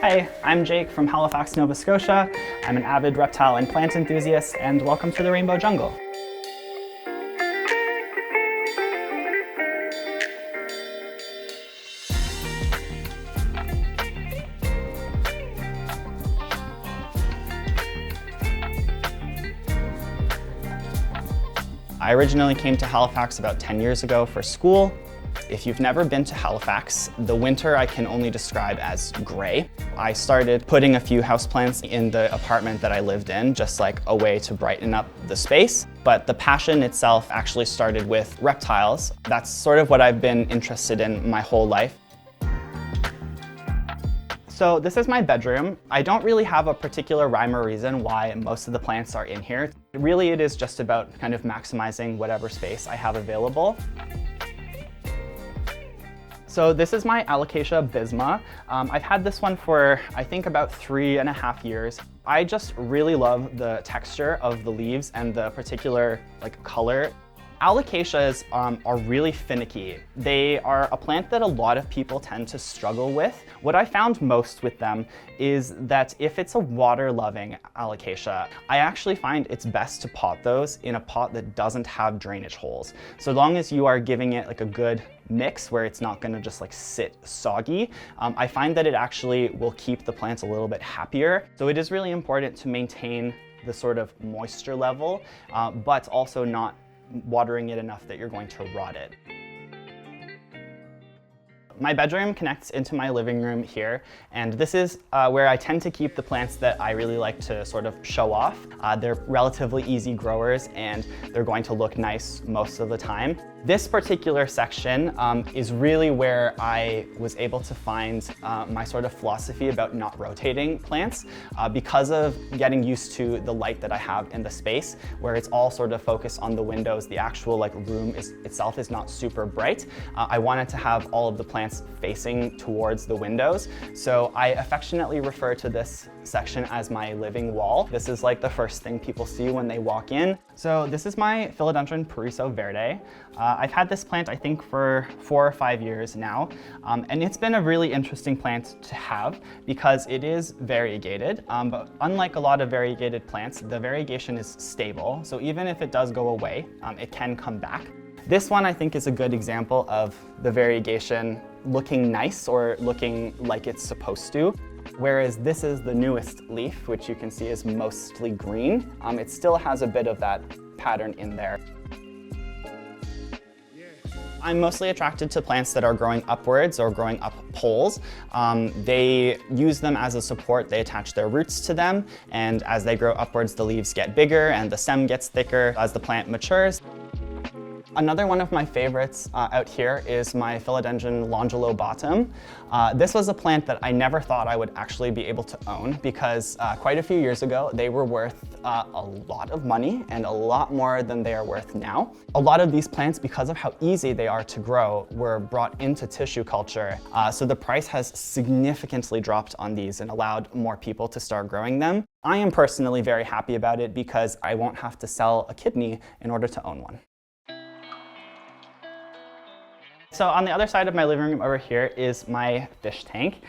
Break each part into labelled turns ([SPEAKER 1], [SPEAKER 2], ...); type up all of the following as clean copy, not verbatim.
[SPEAKER 1] Hi, I'm Jake from Halifax, Nova Scotia. I'm an avid reptile and plant enthusiast, and welcome to the Rainbow Jungle. I originally came to Halifax about 10 years ago for school. If you've never been to Halifax, the winter I can only describe as gray. I started putting a few houseplants in the apartment that I lived in, just like a way to brighten up the space. But the passion itself actually started with reptiles. That's sort of what I've been interested in my whole life. So this is my bedroom. I don't really have a particular rhyme or reason why most of the plants are in here. Really, it is just about kind of maximizing whatever space I have available. So this is my Alocasia Bisma. I've had this one for, I think, about 3.5 years. I just really love the texture of the leaves and the particular color. Alocasias are really finicky. They are a plant that a lot of people tend to struggle with. What I found most with them is that if it's a water-loving alocasia, I actually find it's best to pot those in a pot that doesn't have drainage holes. So long as you are giving it a good mix where it's not going to just sit soggy, I find that it actually will keep the plants a little bit happier. So it is really important to maintain the sort of moisture level, but also not watering it enough that you're going to rot it. My bedroom connects into my living room here, and this is where I tend to keep the plants that I really like to sort of show off. They're relatively easy growers and they're going to look nice most of the time. This particular section is really where I was able to find my sort of philosophy about not rotating plants because of getting used to the light that I have in the space, where it's all sort of focused on the windows. The actual room itself is not super bright. I wanted to have all of the plants facing towards the windows. So I affectionately refer to this section as my living wall. This is the first thing people see when they walk in. So this is my Philodendron Paraiso Verde. I've had this plant I think for 4 or 5 years now, and it's been a really interesting plant to have because it is variegated, but unlike a lot of variegated plants, the variegation is stable. So even if it does go away, it can come back. This one I think is a good example of the variegation looking nice or looking like it's supposed to. Whereas this is the newest leaf, which you can see is mostly green. It still has a bit of that pattern in there. I'm mostly attracted to plants that are growing upwards or growing up poles. They use them as a support. They attach their roots to them, and as they grow upwards, the leaves get bigger and the stem gets thicker as the plant matures. Another one of my favorites out here is my Philodendron Longilobatum. This was a plant that I never thought I would actually be able to own because quite a few years ago they were worth a lot of money and a lot more than they are worth now. A lot of these plants, because of how easy they are to grow, were brought into tissue culture. So the price has significantly dropped on these and allowed more people to start growing them. I am personally very happy about it because I won't have to sell a kidney in order to own one. So on the other side of my living room over here is my fish tank.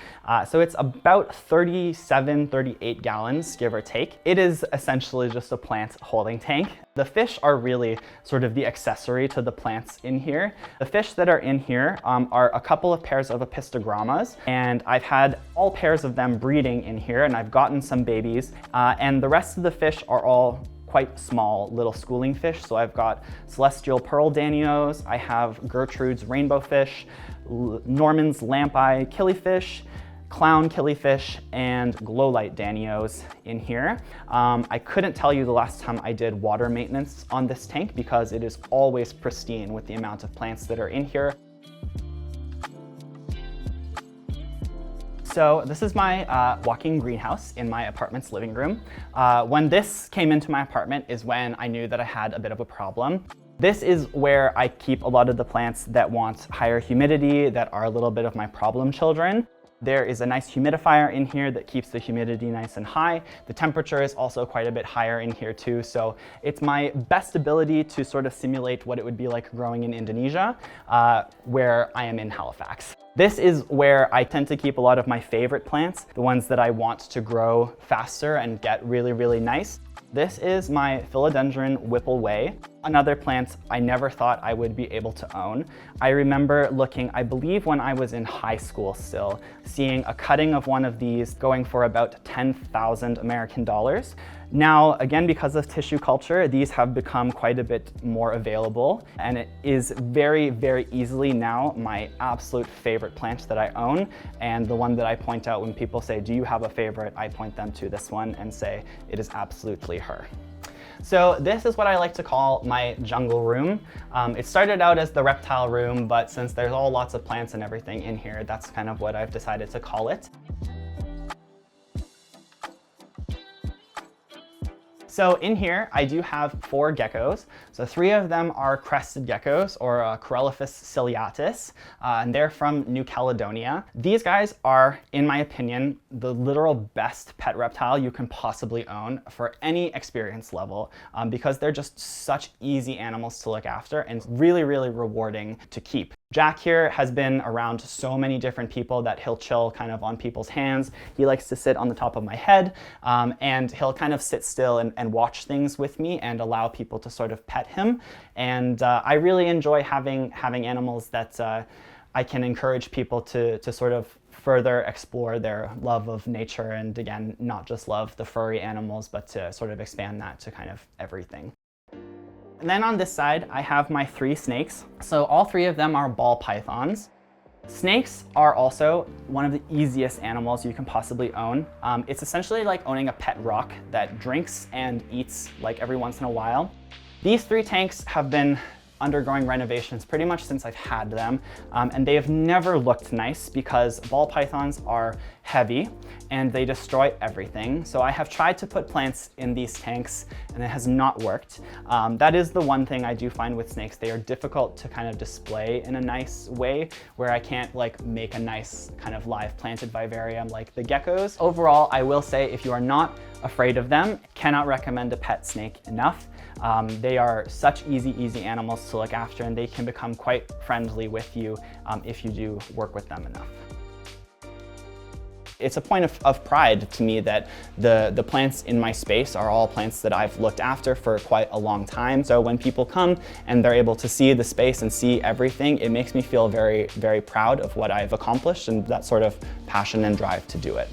[SPEAKER 1] So it's about 37, 38 gallons, give or take. It is essentially just a plant holding tank. The fish are really sort of the accessory to the plants in here. The fish that are in here are a couple of pairs of apistogrammas, and I've had all pairs of them breeding in here, and I've gotten some babies, and the rest of the fish are all quite small little schooling fish. So I've got celestial pearl danios, I have Gertrude's rainbow fish, Norman's lamp-eye killifish, clown killifish, and glowlight danios in here. I couldn't tell you the last time I did water maintenance on this tank because it is always pristine with the amount of plants that are in here. So this is my walk-in greenhouse in my apartment's living room. When this came into my apartment is when I knew that I had a bit of a problem. This is where I keep a lot of the plants that want higher humidity, that are a little bit of my problem children. There is a nice humidifier in here that keeps the humidity nice and high. The temperature is also quite a bit higher in here too, so it's my best ability to sort of simulate what it would be like growing in Indonesia, where I am in Halifax. This is where I tend to keep a lot of my favorite plants, the ones that I want to grow faster and get really, really nice. This is my Philodendron Whipple Way, another plant I never thought I would be able to own. I remember looking, I believe when I was in high school still, seeing a cutting of one of these going for about 10,000 American dollars. Now, again, because of tissue culture, these have become quite a bit more available, and it is very, very easily now my absolute favorite plant that I own, and the one that I point out when people say, do you have a favorite? I point them to this one and say, it is absolutely her. So this is what I like to call my jungle room. It started out as the reptile room, but since there's all lots of plants and everything in here, that's kind of what I've decided to call it. So in here, I do have 4 geckos. So 3 of them are crested geckos, or Corelliphus ciliatus, and they're from New Caledonia. These guys are, in my opinion, the literal best pet reptile you can possibly own for any experience level, because they're just such easy animals to look after and really, really rewarding to keep. Jack here has been around so many different people that he'll chill kind of on people's hands. He likes to sit on the top of my head, and he'll kind of sit still and watch things with me and allow people to sort of pet him. And I really enjoy having animals that I can encourage people to sort of further explore their love of nature, and again, not just love the furry animals, but to sort of expand that to kind of everything. And then on this side, I have my 3 snakes. So all 3 of them are ball pythons. Snakes are also one of the easiest animals you can possibly own. It's essentially like owning a pet rock that drinks and eats like every once in a while. These 3 tanks have been undergoing renovations pretty much since I've had them, and they have never looked nice because ball pythons are heavy and they destroy everything. So I have tried to put plants in these tanks and it has not worked. That is the one thing I do find with snakes. They are difficult to kind of display in a nice way, where I can't like make a nice kind of live planted vivarium like the geckos. Overall, I will say if you are not afraid of them, cannot recommend a pet snake enough. They are such easy animals to look after, and they can become quite friendly with you if you do work with them enough. It's a point of pride to me that the plants in my space are all plants that I've looked after for quite a long time. So when people come and they're able to see the space and see everything, it makes me feel very, very proud of what I've accomplished and that sort of passion and drive to do it.